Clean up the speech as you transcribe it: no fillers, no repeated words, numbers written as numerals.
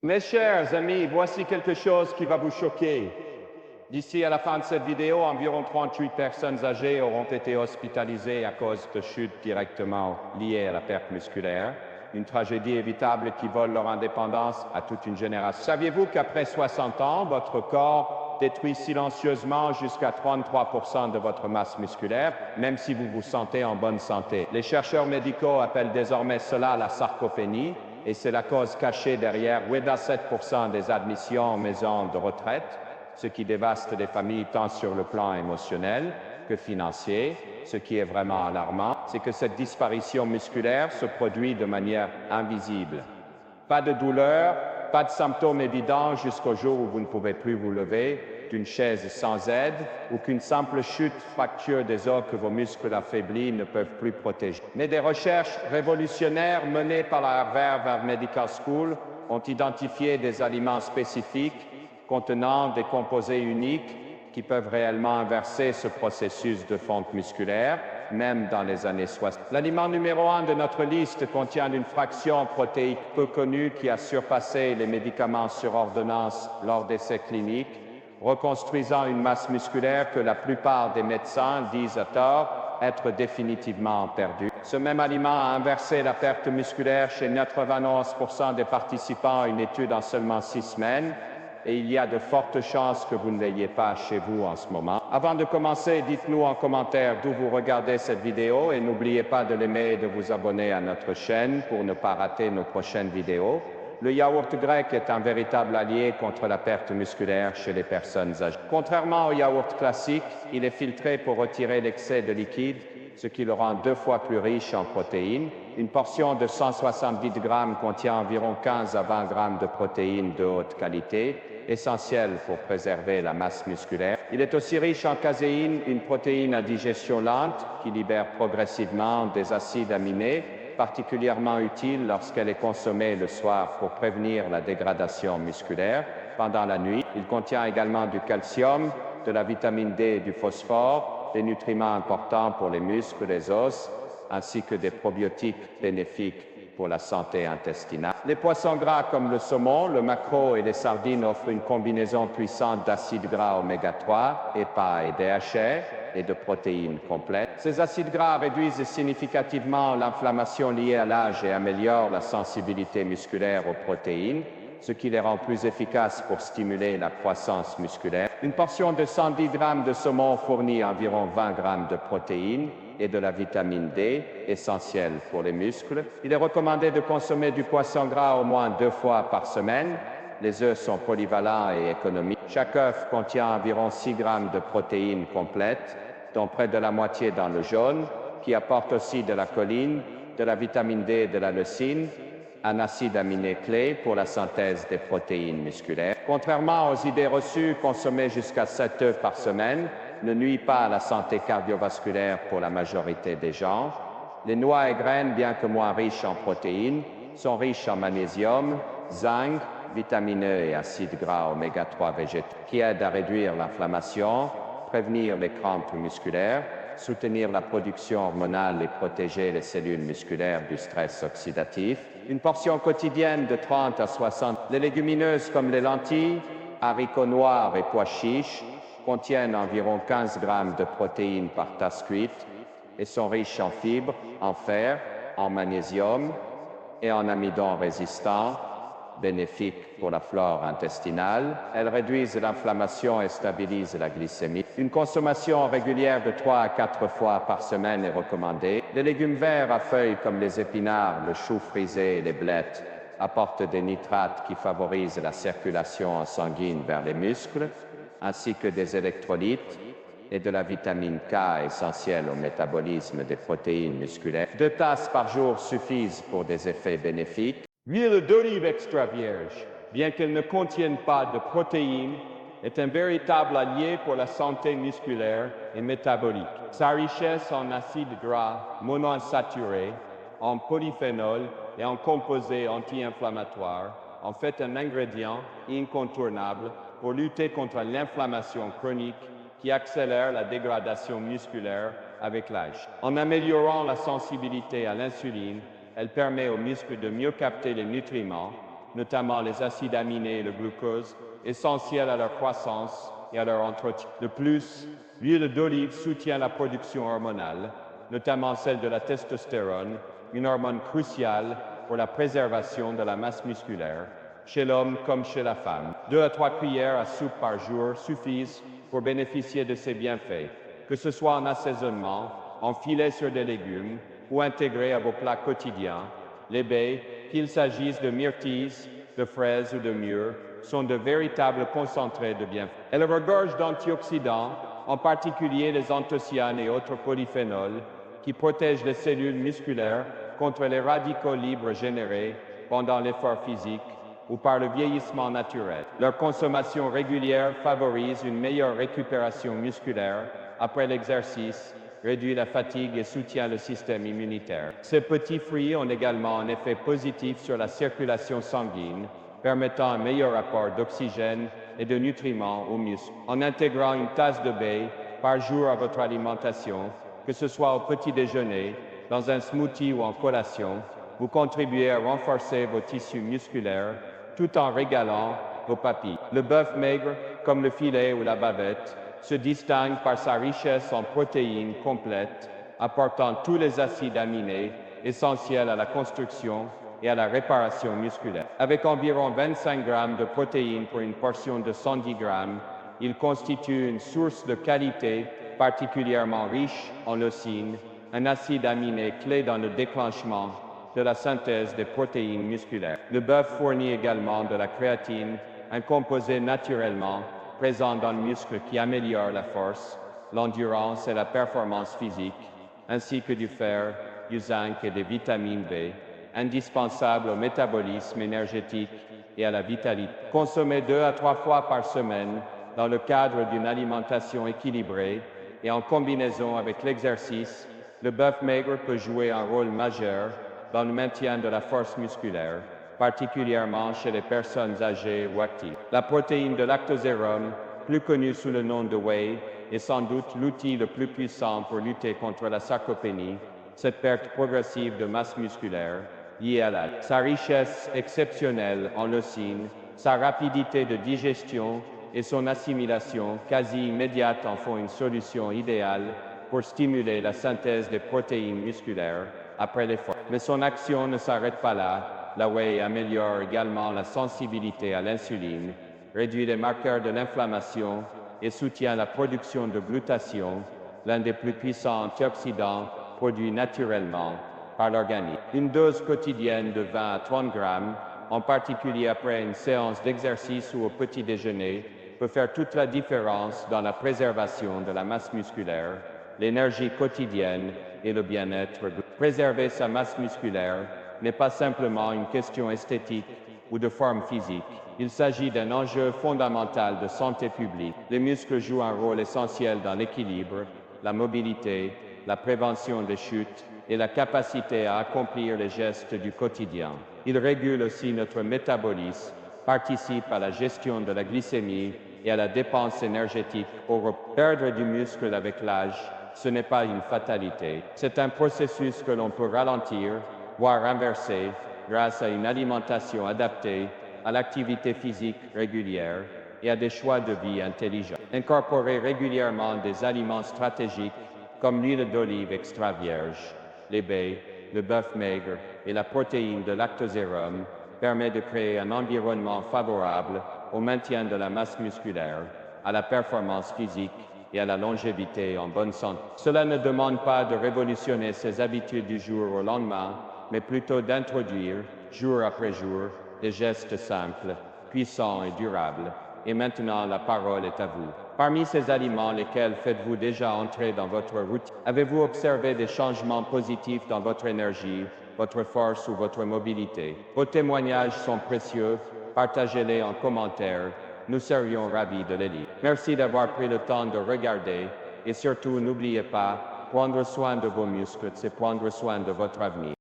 Mes chers amis, voici quelque chose qui va vous choquer. D'ici à la fin de cette vidéo, environ 38 personnes âgées auront été hospitalisées à cause de chutes directement liées à la perte musculaire. Une tragédie évitable qui vole leur indépendance à toute une génération. Saviez-vous qu'après 60 ans, votre corps détruit silencieusement jusqu'à 33% de votre masse musculaire, même si vous vous sentez en bonne santé? Les chercheurs médicaux appellent désormais cela la sarcopénie, et c'est la cause cachée derrière 87% des admissions en maison de retraite, ce qui dévaste les familles tant sur le plan émotionnel que financier. Ce qui est vraiment alarmant, c'est que cette disparition musculaire se produit de manière invisible. Pas de douleur, pas de symptômes évidents jusqu'au jour où vous ne pouvez plus vous lever d'une chaise sans aide ou qu'une simple chute fracture des os que vos muscles affaiblis ne peuvent plus protéger. Mais des recherches révolutionnaires menées par la Harvard Medical School ont identifié des aliments spécifiques contenant des composés uniques qui peuvent réellement inverser ce processus de fonte musculaire, même dans les années 60. L'aliment numéro 1 de notre liste contient une fraction protéique peu connue qui a surpassé les médicaments sur ordonnance lors d'essais cliniques, reconstruisant une masse musculaire que la plupart des médecins disent à tort être définitivement perdue. Ce même aliment a inversé la perte musculaire chez 91% des participants à une étude en seulement 6 semaines, et il y a de fortes chances que vous ne l'ayez pas chez vous en ce moment. Avant de commencer, dites-nous en commentaire d'où vous regardez cette vidéo et n'oubliez pas de l'aimer et de vous abonner à notre chaîne pour ne pas rater nos prochaines vidéos. Le yaourt grec est un véritable allié contre la perte musculaire chez les personnes âgées. Contrairement au yaourt classique, il est filtré pour retirer l'excès de liquide, ce qui le rend 2 fois plus riche en protéines. Une portion de 170 grammes contient environ 15 à 20 grammes de protéines de haute qualité, essentielles pour préserver la masse musculaire. Il est aussi riche en caséine, une protéine à digestion lente qui libère progressivement des acides aminés, particulièrement utile lorsqu'elle est consommée le soir pour prévenir la dégradation musculaire. Pendant la nuit, il contient également du calcium, de la vitamine D et du phosphore, des nutriments importants pour les muscles, les os, ainsi que des probiotiques bénéfiques pour la santé intestinale. Les poissons gras comme le saumon, le maquereau et les sardines offrent une combinaison puissante d'acides gras oméga 3, EPA et DHA, et de protéines complètes. Ces acides gras réduisent significativement l'inflammation liée à l'âge et améliorent la sensibilité musculaire aux protéines, ce qui les rend plus efficaces pour stimuler la croissance musculaire. Une portion de 110 grammes de saumon fournit environ 20 grammes de protéines et de la vitamine D, essentielle pour les muscles. Il est recommandé de consommer du poisson gras au moins 2 fois par semaine. Les œufs sont polyvalents et économiques. Chaque œuf contient environ 6 grammes de protéines complètes, dont près de la moitié dans le jaune, qui apporte aussi de la choline, de la vitamine D et de la leucine, un acide aminé clé pour la synthèse des protéines musculaires. Contrairement aux idées reçues, consommer jusqu'à 7 œufs par semaine ne nuit pas à la santé cardiovasculaire pour la majorité des gens. Les noix et graines, bien que moins riches en protéines, sont riches en magnésium, zinc, vitamine E et acides gras oméga 3 végétaux qui aident à réduire l'inflammation, prévenir les crampes musculaires, soutenir la production hormonale et protéger les cellules musculaires du stress oxydatif. Une portion quotidienne de 30 à 60. Les légumineuses comme les lentilles, haricots noirs et pois chiches contiennent environ 15 grammes de protéines par tasse cuite et sont riches en fibres, en fer, en magnésium et en amidon résistant, bénéfiques pour la flore intestinale. Elles réduisent l'inflammation et stabilisent la glycémie. Une consommation régulière de 3 à 4 fois par semaine est recommandée. Les légumes verts à feuilles comme les épinards, le chou frisé et les blettes apportent des nitrates qui favorisent la circulation sanguine vers les muscles, ainsi que des électrolytes et de la vitamine K essentielle au métabolisme des protéines musculaires. 2 tasses par jour suffisent pour des effets bénéfiques. L'huile d'olive extra vierge, bien qu'elle ne contienne pas de protéines, est un véritable allié pour la santé musculaire et métabolique. Sa richesse en acides gras monoinsaturés, en polyphénols et en composés anti-inflammatoires en fait un ingrédient incontournable pour lutter contre l'inflammation chronique qui accélère la dégradation musculaire avec l'âge. En améliorant la sensibilité à l'insuline, elle permet aux muscles de mieux capter les nutriments, notamment les acides aminés et le glucose, essentiels à leur croissance et à leur entretien. De plus, l'huile d'olive soutient la production hormonale, notamment celle de la testostérone, une hormone cruciale pour la préservation de la masse musculaire, chez l'homme comme chez la femme. 2 à 3 cuillères à soupe par jour suffisent pour bénéficier de ces bienfaits, que ce soit en assaisonnement, en filet sur des légumes ou intégrés à vos plats quotidiens. Les baies, qu'il s'agisse de myrtilles, de fraises ou de mûres, sont de véritables concentrés de bienfaits. Elles regorgent d'antioxydants, en particulier les anthocyanes et autres polyphénols, qui protègent les cellules musculaires contre les radicaux libres générés pendant l'effort physique ou par le vieillissement naturel. Leur consommation régulière favorise une meilleure récupération musculaire après l'exercice, réduit la fatigue et soutient le système immunitaire. Ces petits fruits ont également un effet positif sur la circulation sanguine, permettant un meilleur apport d'oxygène et de nutriments aux muscles. En intégrant une tasse de baies par jour à votre alimentation, que ce soit au petit déjeuner, dans un smoothie ou en collation, vous contribuez à renforcer vos tissus musculaires tout en régalant vos papilles. Le bœuf maigre, comme le filet ou la bavette, se distingue par sa richesse en protéines complètes, apportant tous les acides aminés essentiels à la construction et à la réparation musculaire. Avec environ 25 grammes de protéines pour une portion de 110 grammes, il constitue une source de qualité particulièrement riche en leucine, un acide aminé clé dans le déclenchement de la synthèse des protéines musculaires. Le bœuf fournit également de la créatine, un composé naturellement présent dans le muscle qui améliore la force, l'endurance et la performance physique, ainsi que du fer, du zinc et des vitamines B, indispensables au métabolisme énergétique et à la vitalité. Consommé 2 à 3 fois par semaine dans le cadre d'une alimentation équilibrée et en combinaison avec l'exercice, le bœuf maigre peut jouer un rôle majeur dans le maintien de la force musculaire, particulièrement chez les personnes âgées ou actives. La protéine de lactosérum, plus connue sous le nom de whey, est sans doute l'outil le plus puissant pour lutter contre la sarcopénie, cette perte progressive de masse musculaire liée à l'âge. Sa richesse exceptionnelle en leucine, sa rapidité de digestion et son assimilation quasi immédiate en font une solution idéale pour stimuler la synthèse des protéines musculaires après l'effort. Mais son action ne s'arrête pas là. La whey améliore également la sensibilité à l'insuline, réduit les marqueurs de l'inflammation et soutient la production de glutathion, l'un des plus puissants antioxydants produits naturellement par l'organisme. Une dose quotidienne de 20 à 30 grammes, en particulier après une séance d'exercice ou au petit déjeuner, peut faire toute la différence dans la préservation de la masse musculaire, l'énergie quotidienne et le bien-être. Préserver sa masse musculaire n'est pas simplement une question esthétique ou de forme physique. Il s'agit d'un enjeu fondamental de santé publique. Les muscles jouent un rôle essentiel dans l'équilibre, la mobilité, la prévention des chutes et la capacité à accomplir les gestes du quotidien. Ils régulent aussi notre métabolisme, participent à la gestion de la glycémie et à la dépense énergétique. Perdre du muscle avec l'âge, ce n'est pas une fatalité. C'est un processus que l'on peut ralentir, voire inverser, grâce à une alimentation adaptée, à l'activité physique régulière et à des choix de vie intelligents. Incorporer régulièrement des aliments stratégiques comme l'huile d'olive extra vierge, les baies, le bœuf maigre et la protéine de lactosérum permet de créer un environnement favorable au maintien de la masse musculaire, à la performance physique et à la longévité en bonne santé. Cela ne demande pas de révolutionner ses habitudes du jour au lendemain, mais plutôt d'introduire, jour après jour, des gestes simples, puissants et durables. Et maintenant, la parole est à vous. Parmi ces aliments, lesquels faites-vous déjà entrer dans votre routine? Avez-vous observé des changements positifs dans votre énergie, votre force ou votre mobilité? Vos témoignages sont précieux. Partagez-les en commentaire. Nous serions ravis de les lire. Merci d'avoir pris le temps de regarder et surtout n'oubliez pas, prendre soin de vos muscles, c'est prendre soin de votre avenir.